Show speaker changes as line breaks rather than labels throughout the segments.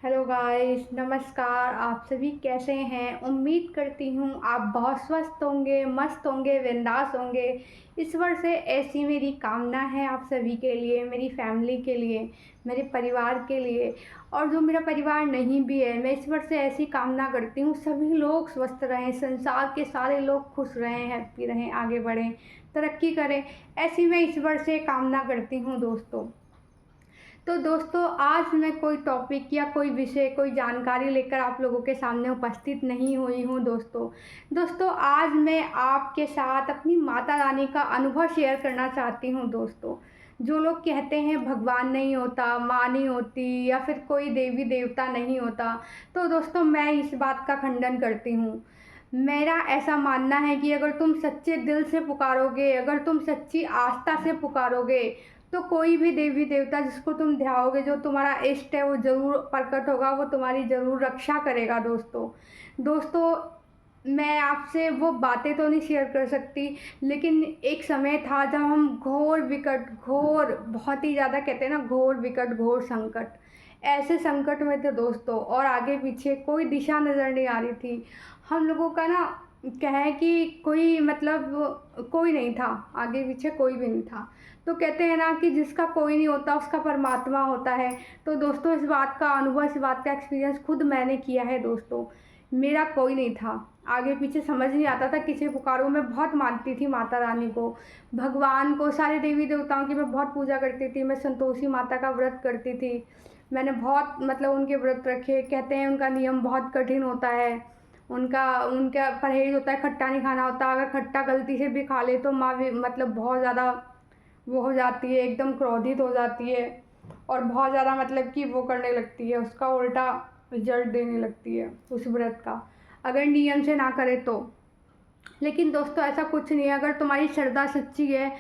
Hello guys, नमस्कार। आप सभी कैसे हैं? उम्मीद करती हूँ आप बहुत स्वस्थ होंगे, मस्त होंगे, बिंदास होंगे। ईश्वर से ऐसी मेरी कामना है आप सभी के लिए, मेरी फैमिली के लिए, मेरे परिवार के लिए। और जो मेरा परिवार नहीं भी है, मैं ईश्वर से ऐसी कामना करती हूँ सभी लोग स्वस्थ रहें, संसार के सारे लोग खुश रहें, हैप्पी रहें, आगे बढ़ें, तरक्की करें। ऐसी मैं ईश्वर से कामना करती हूँ दोस्तों। तो दोस्तों, आज मैं कोई टॉपिक या कोई विषय, कोई जानकारी लेकर आप लोगों के सामने उपस्थित नहीं हुई हूँ दोस्तों। आज मैं आपके साथ अपनी माता रानी का अनुभव शेयर करना चाहती हूँ दोस्तों। जो लोग कहते हैं भगवान नहीं होता, माँ नहीं होती, या फिर कोई देवी देवता नहीं होता, तो दोस्तों मैं इस बात का खंडन करती हूँ। मेरा ऐसा मानना है कि अगर तुम सच्चे दिल से पुकारोगे, अगर तुम सच्ची आस्था से पुकारोगे, तो कोई भी देवी देवता जिसको तुम ध्याओगे, जो तुम्हारा इष्ट है, वो ज़रूर प्रकट होगा, वो तुम्हारी ज़रूर रक्षा करेगा दोस्तों। मैं आपसे वो बातें तो नहीं शेयर कर सकती, लेकिन एक समय था जब हम घोर बहुत ही ज़्यादा, कहते हैं ना, घोर विकट घोर संकट, ऐसे संकट में थे दोस्तों, और आगे पीछे कोई दिशा नज़र नहीं आ रही थी। हम लोगों का ना कहें कि कोई मतलब कोई नहीं था, आगे पीछे कोई भी नहीं था। तो कहते हैं ना कि जिसका कोई नहीं होता उसका परमात्मा होता है। तो दोस्तों, इस बात का अनुभव, इस बात का एक्सपीरियंस खुद मैंने किया है दोस्तों। मेरा कोई नहीं था, आगे पीछे समझ नहीं आता था किसे पुकारूं। मैं बहुत मानती थी माता रानी को, भगवान को, सारे देवी देवताओं की मैं बहुत पूजा करती थी। मैं संतोषी माता का व्रत करती थी। मैंने बहुत मतलब उनके व्रत रखे। कहते हैं उनका नियम बहुत कठिन होता है, उनका उनका परहेज होता है, खट्टा नहीं खाना होता। अगर खट्टा गलती से भी खा ले तो माँ भी मतलब बहुत ज़्यादा वो हो जाती है, एकदम क्रोधित हो जाती है, और बहुत ज़्यादा मतलब कि वो करने लगती है, उसका उल्टा रिजल्ट देने लगती है उस व्रत का, अगर नियम से ना करे तो। लेकिन दोस्तों, ऐसा कुछ नहीं है। अगर तुम्हारी श्रद्धा सच्ची है,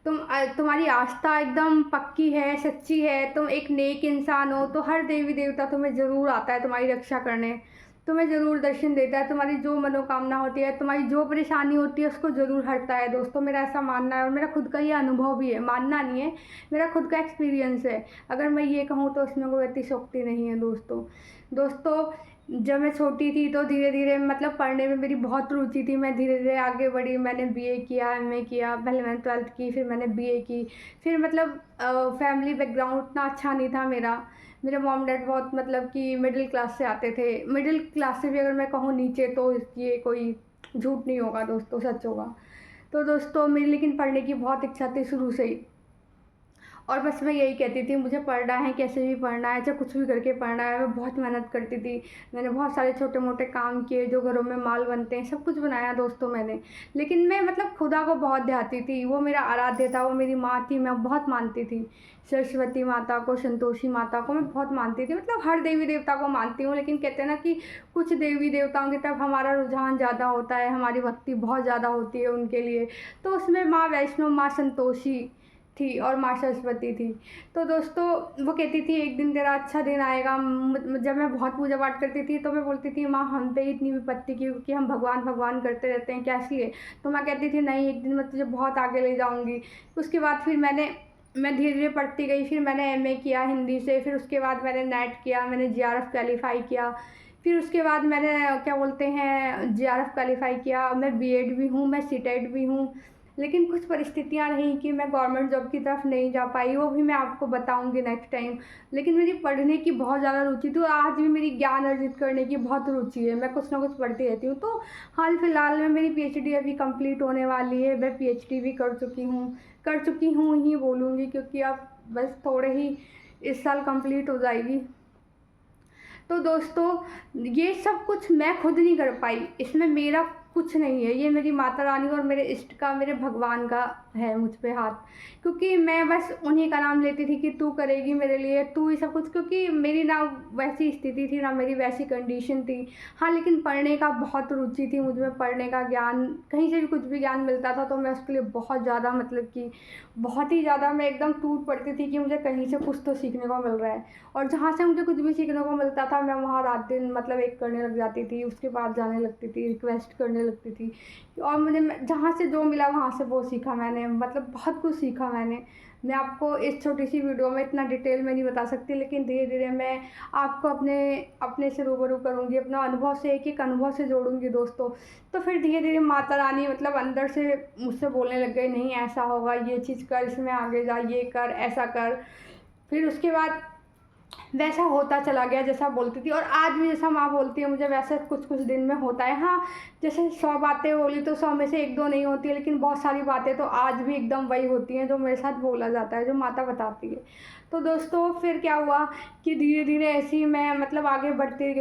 तुम्हारी आस्था एकदम पक्की है, सच्ची है, तुम एक नेक इंसान हो, तो हर देवी देवता तुम्हें ज़रूर आता है तुम्हारी रक्षा करने, तुम्हें ज़रूर दर्शन देता है। तुम्हारी जो मनोकामना होती है, तुम्हारी जो परेशानी होती है, उसको ज़रूर हरता है दोस्तों। मेरा ऐसा मानना है, और मेरा खुद का ये अनुभव भी है, मानना नहीं है, मेरा खुद का एक्सपीरियंस है। अगर मैं ये कहूँ तो इसमें कोई अतिशयोक्ति नहीं है दोस्तों। जब मैं छोटी थी तो धीरे धीरे मतलब पढ़ने में मेरी बहुत रुचि थी। मैं धीरे धीरे आगे बढ़ी, मैंने बीए किया, एमए किया, पहले मैंने 12th की, फिर मैंने बीए की। फिर मतलब फैमिली बैकग्राउंड उतना अच्छा नहीं था मेरा। मेरे मॉम डैड बहुत मतलब कि मिडिल क्लास से आते थे, मिडिल क्लास से भी अगर मैं कहूँ नीचे, तो ये कोई झूठ नहीं होगा दोस्तों, सच होगा। तो दोस्तों, मेरी लेकिन पढ़ने की बहुत इच्छा थी शुरू से ही, और बस मैं यही कहती थी मुझे पढ़ना है, कैसे भी पढ़ना है, चाहे कुछ भी करके पढ़ना है। मैं बहुत मेहनत करती थी। मैंने बहुत सारे छोटे मोटे काम किए, जो घरों में माल बनते हैं, सब कुछ बनाया दोस्तों मैंने। लेकिन मैं मतलब खुदा को बहुत ध्याती थी, वो मेरा आराध्य था, वो मेरी माँ थी, मैं बहुत मानती थी। सरस्वती माता को, संतोषी माता को मैं बहुत मानती थी, मतलब हर देवी देवता को मानती हूँ। लेकिन कहते हैं ना कि कुछ देवी देवताओं की तरफ हमारा रुझान ज़्यादा होता है, हमारी भक्ति बहुत ज़्यादा होती है उनके लिए। तो उसमें माँ वैष्णो, माँ संतोषी थी, और माँ सरस्वती थी। तो दोस्तों, वो कहती थी एक दिन तेरा अच्छा दिन आएगा। जब मैं बहुत पूजा पाठ करती थी तो मैं बोलती थी माँ, हम पे इतनी विपत्ति क्यों, क्योंकि हम भगवान भगवान करते रहते हैं, कैसी है? तो माँ कहती थी नहीं, एक दिन मैं तुझे बहुत आगे ले जाऊँगी। उसके बाद फिर मैं धीरे धीरे पढ़ती गई। फिर मैंने एमए किया हिंदी से, फिर उसके बाद मैंने नेट किया, मैंने जेआरएफ क्वालीफाई किया। फिर उसके बाद मैंने क्या बोलते हैं, जेआरएफ क्वालीफाई किया। मैं बीएड भी हूँ, मैं सीटेट भी हूँ। लेकिन कुछ परिस्थितियाँ रहीं कि मैं गवर्नमेंट जॉब की तरफ नहीं जा पाई, वो भी मैं आपको बताऊंगी नेक्स्ट टाइम। लेकिन मेरी पढ़ने की बहुत ज़्यादा रुचि थी, और आज भी मेरी ज्ञान अर्जित करने की बहुत रुचि है। मैं कुछ ना कुछ पढ़ती रहती हूँ। तो हाल फिलहाल में मेरी पीएचडी अभी कंप्लीट होने वाली है। मैं पीएचडी भी कर चुकी हूँ ही बोलूँगी, क्योंकि अब बस थोड़े ही इस साल कंप्लीट हो जाएगी। तो दोस्तों, ये सब कुछ मैं खुद नहीं कर पाई, इसमें मेरा कुछ नहीं है। ये मेरी माता रानी और मेरे इष्ट का, मेरे भगवान का है मुझ पे हाथ। क्योंकि मैं बस उन्हीं का नाम लेती थी कि तू करेगी मेरे लिए, तू ही सब कुछ। क्योंकि मेरी ना वैसी स्थिति थी, ना मेरी वैसी कंडीशन थी। हाँ, लेकिन पढ़ने का बहुत रुचि थी मुझ में, पढ़ने का ज्ञान, कहीं से भी कुछ भी ज्ञान मिलता था तो मैं उसके लिए बहुत ज़्यादा मतलब कि बहुत ही ज़्यादा मैं एकदम टूट पड़ती थी कि मुझे कहीं से कुछ तो सीखने को मिल रहा है। और जहाँ से मुझे कुछ भी सीखने को मिलता था, मैं वहाँ रात दिन मतलब एक करने लग जाती थी, उसके बाद जाने लगती थी, रिक्वेस्ट करने लगती थी। और मुझे जहाँ से जो मिला वहाँ से वो सीखा मैंने, मतलब बहुत कुछ सीखा मैंने। मैं आपको इस छोटी सी वीडियो में इतना डिटेल में नहीं बता सकती, लेकिन धीरे धीरे मैं आपको अपने अपने से रूबरू करूँगी, अपना अनुभव से, एक एक अनुभव से जोड़ूँगी दोस्तों। तो फिर धीरे धीरे माता रानी मतलब अंदर से मुझसे बोलने लग गई, नहीं ऐसा होगा, ये चीज़ कर, इसमें आगे जा, ये कर, ऐसा कर। फिर उसके बाद वैसा होता चला गया जैसा बोलती थी, और आज भी जैसा माँ बोलती है मुझे वैसा कुछ कुछ दिन में होता है। हाँ, जैसे 100 बातें बोली तो 100 में से 1-2 नहीं होती है, लेकिन बहुत सारी बातें तो आज भी एकदम वही होती हैं जो मेरे साथ बोला जाता है, जो माता बताती है। तो दोस्तों फिर क्या हुआ कि धीरे धीरे ऐसे ही मैं मतलब आगे बढ़ती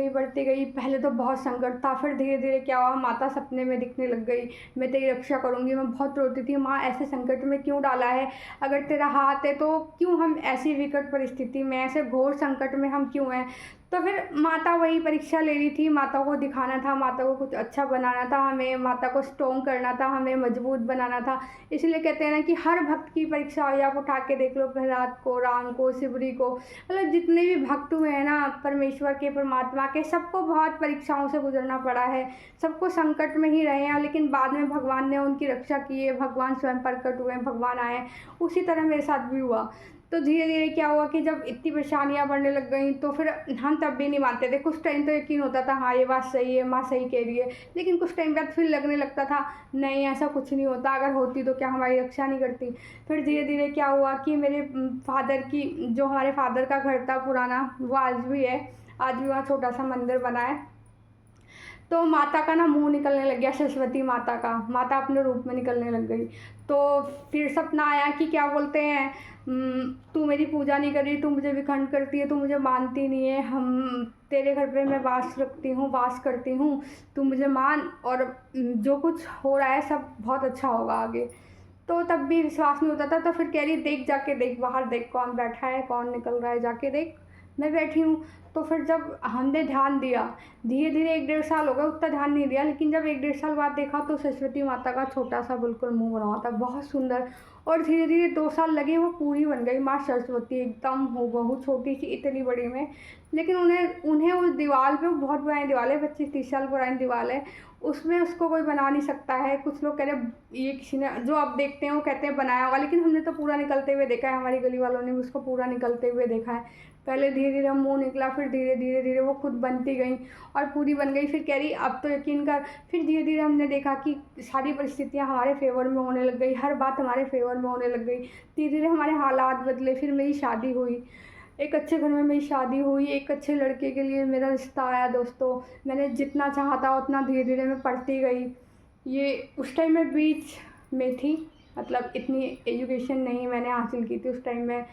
गई। पहले तो बहुत संकट था, फिर धीरे धीरे क्या हुआ, माता सपने में दिखने लग गई, मैं तेरी रक्षा करूँगी। मैं बहुत रोती थी, माँ ऐसे संकट में क्यों डाला है, अगर तेरा हाथ है तो क्यों हम ऐसी विकट परिस्थिति में, ऐसे घोर संकट में हम क्यों हैं। तो फिर माता वही परीक्षा ले रही थी, माता को दिखाना था, माता को कुछ अच्छा बनाना था हमें, माता को स्ट्रॉन्ग करना था, हमें मजबूत बनाना था। इसलिए कहते हैं ना कि हर भक्त की परीक्षा हुई, आप उठा के देख लो, प्रहलाद को, राम को, शिवरी को, मतलब जितने भी भक्त हुए हैं ना परमेश्वर के, परमात्मा के, सबको बहुत परीक्षाओं से गुजरना पड़ा है, सबको संकट में ही रहे हैं, लेकिन बाद में भगवान ने उनकी रक्षा की है, भगवान स्वयं प्रकट हुए, भगवान आए। उसी तरह मेरे साथ भी हुआ। तो धीरे धीरे क्या हुआ कि जब इतनी परेशानियाँ बढ़ने लग गई तो फिर हम तब भी नहीं मानते थे। कुछ टाइम तो यकीन होता था हाँ ये बात सही है, माँ सही कह रही है, लेकिन कुछ टाइम बाद फिर लगने लगता था नहीं ऐसा कुछ नहीं होता, अगर होती तो क्या हमारी रक्षा नहीं करती। फिर धीरे धीरे क्या हुआ कि मेरे फादर की, जो हमारे फादर का घर था पुराना, वो आज भी है, आज भी वहाँ छोटा सा मंदिर बना है। तो माता का ना मुंह निकलने लग गया, सरस्वती माता का, माता अपने रूप में निकलने लग गई। तो फिर सपना आया कि क्या बोलते हैं, तू मेरी पूजा नहीं कर रही, तू मुझे विखंड करती है, तू मुझे मानती नहीं है, हम तेरे घर पे मैं वास करती हूँ, तू मुझे मान, और जो कुछ हो रहा है सब बहुत अच्छा होगा आगे। तो तब भी विश्वास नहीं होता था। तो फिर कह रही देख, जाके देख, बाहर देख कौन बैठा है, कौन निकल रहा है, जाके देख। मैं बैठी हूँ। तो फिर जब हमने ध्यान दिया, धीरे धीरे 1-1.5 साल हो गए, उतना ध्यान नहीं दिया, लेकिन जब 1-1.5 साल बाद देखा तो सरस्वती माता का छोटा सा बिल्कुल मुंह बना हुआ था, बहुत सुंदर। और धीरे धीरे 2 साल लगे, वो पूरी बन गई माँ सरस्वती, एकदम हूबहू, छोटी सी इतनी बड़ी में। लेकिन उन्हें उन्हें उस दीवार पे, बहुत पुरानी दीवार है, 25-30 साल पुरानी दीवार है, उसमें उसको कोई बना नहीं सकता है। कुछ लोग कह रहे ये किसी ने, जो आप देखते हैं वो कहते हैं बनाया होगा, लेकिन हमने तो पूरा निकलते हुए देखा है, हमारी गली वालों ने भी उसको पूरा निकलते हुए देखा है। पहले धीरे धीरे मुंह निकला, फिर धीरे धीरे वो खुद बनती गई और पूरी बन गई। फिर कह रही अब तो यकीन कर। फिर धीरे धीरे हमने देखा कि सारी परिस्थितियाँ हमारे फेवर में होने लग गई, हर बात हमारे फेवर में होने लग गई। धीरे धीरे हमारे हालात बदले, फिर मेरी शादी हुई, एक अच्छे घर में मेरी शादी हुई, एक अच्छे लड़के के लिए मेरा रिश्ता आया दोस्तों। मैंने जितना चाहा था उतना धीरे धीरे मैं पढ़ती गई। ये उस टाइम मैं बीच में थी, मतलब इतनी एजुकेशन नहीं मैंने हासिल की थी उस टाइम में,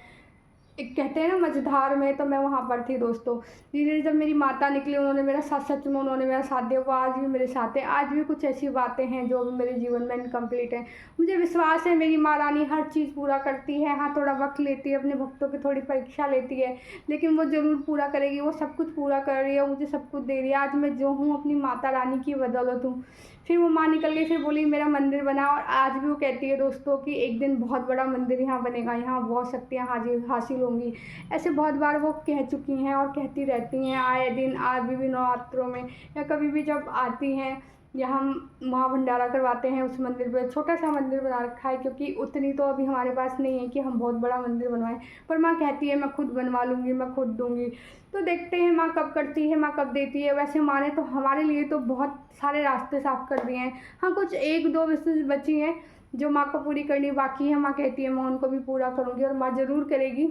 एक कहते हैं ना मझधार में, तो मैं वहाँ पर थी दोस्तों। धीरे धीरे जब मेरी माता निकली, उन्होंने मेरा साथ, सच में उन्होंने मेरा साथ दिया, वो आज भी मेरे साथ है। आज भी कुछ ऐसी बातें हैं जो अभी मेरे जीवन में इनकम्प्लीट हैं। मुझे विश्वास है मेरी माँ रानी हर चीज़ पूरा करती है। हाँ, थोड़ा वक्त लेती है, अपने भक्तों की थोड़ी परीक्षा लेती है, लेकिन वो ज़रूर पूरा करेगी। वो सब कुछ पूरा कर रही है, मुझे सब कुछ दे रही है। आज मैं जो हूँ अपनी माता रानी की बदौलत हूँ। फिर वो माँ निकल गई, फिर बोली मेरा मंदिर बना, और आज भी वो कहती है दोस्तों कि एक दिन बहुत बड़ा मंदिर यहाँ बनेगा, यहाँ बहुत शक्तियाँ हासिल होंगी। ऐसे बहुत बार वो कह चुकी हैं और कहती रहती हैं आए दिन, आज भी नवरात्रों में या कभी भी जब आती हैं, या हम वहाँ भंडारा करवाते हैं उस मंदिर पे। छोटा सा मंदिर बना रखा है, क्योंकि उतनी तो अभी हमारे पास नहीं है कि हम बहुत बड़ा मंदिर बनवाएं, पर माँ कहती है मैं खुद बनवा लूँगी, मैं खुद दूँगी। तो देखते हैं माँ कब करती है, माँ कब देती है। वैसे माँ ने तो हमारे लिए तो बहुत सारे रास्ते साफ कर दिए हैं। हाँ, कुछ 1-2 विशेष बची हैं जो माँ को पूरी करनी बाकी है। माँ कहती है मैं उनको भी पूरा करूँगी, और माँ ज़रूर करेगी।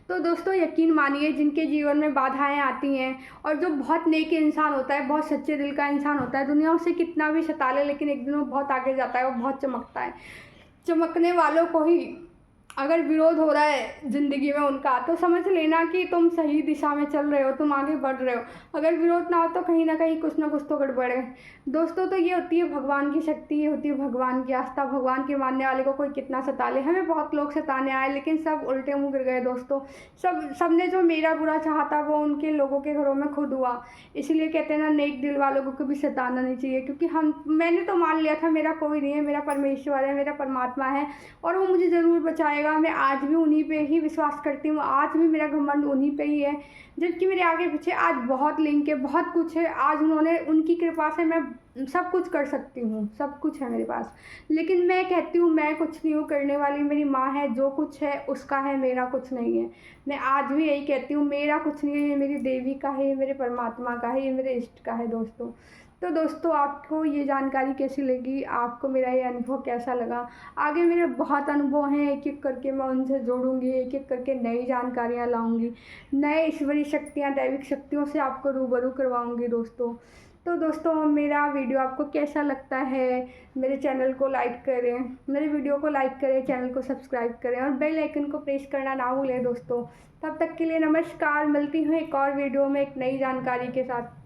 तो दोस्तों यकीन मानिए, जिनके जीवन में बाधाएं आती हैं, और जो बहुत नेक इंसान होता है, बहुत सच्चे दिल का इंसान होता है, दुनिया उसे कितना भी सता ले, लेकिन एक दिन वो बहुत आगे जाता है, वो बहुत चमकता है। चमकने वालों को ही अगर विरोध हो रहा है ज़िंदगी में उनका, तो समझ लेना कि तुम सही दिशा में चल रहे हो, तुम आगे बढ़ रहे हो। अगर विरोध ना हो तो कहीं ना कहीं कुछ ना कुछ तो गड़बड़ है दोस्तों। तो ये होती है भगवान की शक्ति, ये होती है भगवान की आस्था। भगवान के मानने वाले को कोई कितना सता ले। हमें बहुत लोग सताने आए, लेकिन सब उल्टे मुँह गिर गए दोस्तों। सबने जो मेरा बुरा चाहा था वो उनके लोगों के घरों में खुद हुआ। इसलिए कहते हैं ना, नेक दिल वालों को कभी सताना नहीं चाहिए, क्योंकि मैंने तो मान लिया था मेरा कोई नहीं है, मेरा परमेश्वर है, मेरा परमात्मा है, और वो मुझे ज़रूर बचाएगा। जाएगा। मैं आज भी उन्हीं पे ही विश्वास करती हूँ, आज भी मेरा घमंड उन्हीं पे ही है। जबकि मेरे आगे पीछे आज बहुत लिंक है, बहुत कुछ है। आज उन्होंने, उनकी कृपा से मैं सब कुछ कर सकती हूँ, सब कुछ है मेरे पास। लेकिन मैं कहती हूँ मैं कुछ नहीं हूँ करने वाली, मेरी माँ है, जो कुछ है उसका है, मेरा कुछ नहीं है। मैं आज भी यही कहती हूँ, मेरा कुछ नहीं है, ये मेरी देवी का है, ये मेरे परमात्मा का है, ये मेरे इष्ट का है दोस्तों। तो दोस्तों, आपको ये जानकारी कैसी लगी, आपको मेरा ये अनुभव कैसा लगा? आगे मेरे बहुत अनुभव हैं, एक एक करके मैं उनसे जोड़ूंगी, एक एक करके नई जानकारियाँ लाऊंगी, नए ईश्वरीय शक्तियाँ, दैविक शक्तियों से आपको रूबरू करवाऊंगी दोस्तों। तो दोस्तों, मेरा वीडियो आपको कैसा लगता है? मेरे चैनल को लाइक करें, मेरे वीडियो को लाइक करें, चैनल को सब्सक्राइब करें और बेल आइकन को प्रेस करना ना भूलें दोस्तों। तब तक के लिए नमस्कार, मिलती हूँ एक और वीडियो में एक नई जानकारी के साथ।